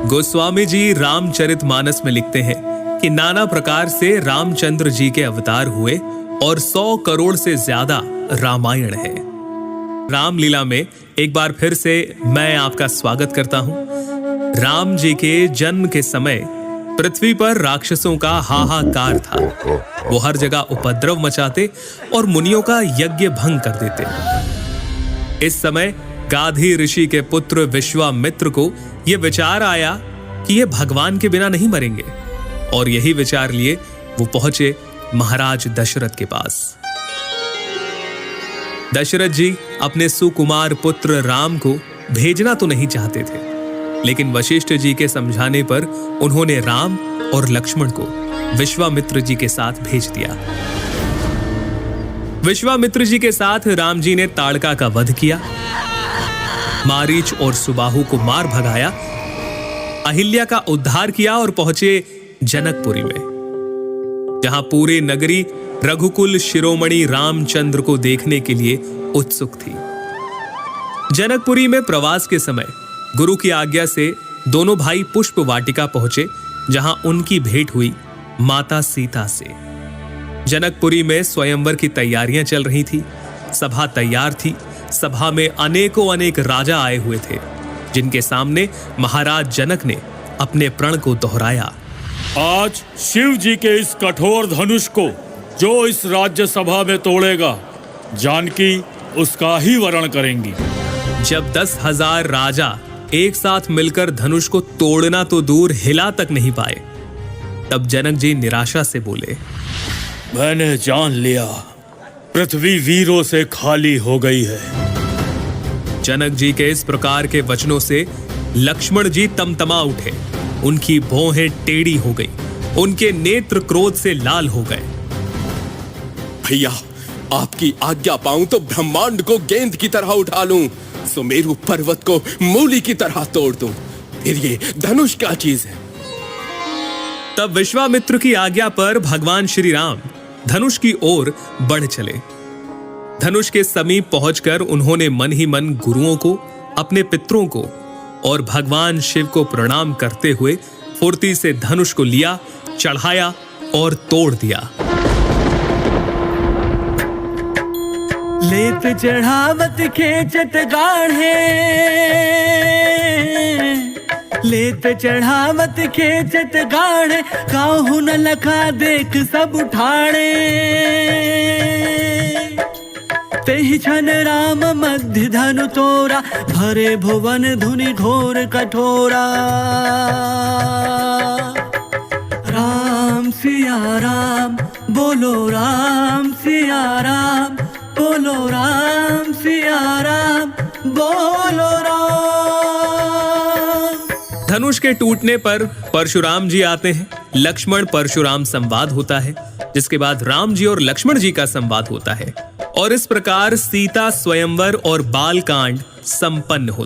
गोस्वामी जी रामचरितमानस में लिखते हैं कि नाना प्रकार से रामचंद्र जी के अवतार हुए और 100 करोड़ से ज्यादा रामायण है। रामलीला में एक बार फिर से मैं आपका स्वागत करता हूं। राम जी के जन्म के समय पृथ्वी पर राक्षसों का हाहाकार था। वो हर जगह उपद्रव मचाते और मुनियों का यज्ञ भंग कर देते। इस समय गाधी ऋषि के पुत्र विश्वामित्र को यह विचार आया कि ये भगवान के बिना नहीं मरेंगे, और यही विचार लिए वो पहुंचे महाराज दशरथ के पास। दशरथ जी अपने सुकुमार पुत्र राम को भेजना तो नहीं चाहते थे, लेकिन वशिष्ठ जी के समझाने पर उन्होंने राम और लक्ष्मण को विश्वामित्र जी के साथ भेज दिया। विश्वामित्र जी के साथ राम जी ने ताड़का का वध किया, मारीच और सुबाहु को मार भगाया, अहिल्या का उद्धार किया और पहुंचे जनकपुरी में, जहां पूरी नगरी रघुकुल शिरोमणि रामचंद्र को देखने के लिए उत्सुक थी। जनकपुरी में प्रवास के समय गुरु की आज्ञा से दोनों भाई पुष्प वाटिका पहुंचे, जहां उनकी भेंट हुई माता सीता से। जनकपुरी में स्वयंवर की तैयारियां चल रही थी। सभा तैयार थी। सभा में अनेकों अनेक राजा आए हुए थे, जिनके सामने महाराज जनक ने अपने प्रण को दोहराया। आज शिव जी के इस कठोर धनुष को जो इस राज्य सभा में तोड़ेगा, जानकी उसका ही वरण करेंगी। जब 10,000 राजा एक साथ मिलकर धनुष को तोड़ना तो दूर हिला तक नहीं पाए, तब जनक जी निराशा से बोले, मैंने जान लिया, पृथ्वी वीरों से खाली हो गई है। जनक जी के इस प्रकार के वचनों से लक्ष्मण जी तमतमा उठे। उनकी भौहें टेढ़ी हो गई, उनके नेत्र क्रोध से लाल हो गए। भैया, आपकी आज्ञा पाऊं तो ब्रह्मांड को गेंद की तरह उठा लूं, सुमेरु पर्वत को मूली की तरह तोड़ दूं, फिर ये धनुष क्या चीज है। तब विश्वामित्र की आज्ञा पर भगवान श्री राम धनुष की ओर बढ़ चले। धनुष के समीप पहुंचकर उन्होंने मन ही मन गुरुओं को, अपने पितरों को और भगवान शिव को प्रणाम करते हुए फुर्ती से धनुष को लिया, चढ़ाया और तोड़ दिया। लेत चढ़ावत खेचत गाढ़े, लेत चढ़ावत खेचत गाढ़े, काहू न लखा देख सब उठाड़े। तेहि छन राम मध्य धनु तोरा, भरे भुवन धुनि घोर कठोरा। राम सिया राम बोलो, राम सिया राम बोलो, राम सिया राम बोलो राम। धनुष के टूटने पर परशुराम जी आते हैं। लक्ष्मण परशुराम संवाद होता है, जिसके बाद राम जी और लक्ष्मण जी का संवाद होता है, और इस प्रकार सीता स्वयंवर और बाल कांड संपन्न होता है।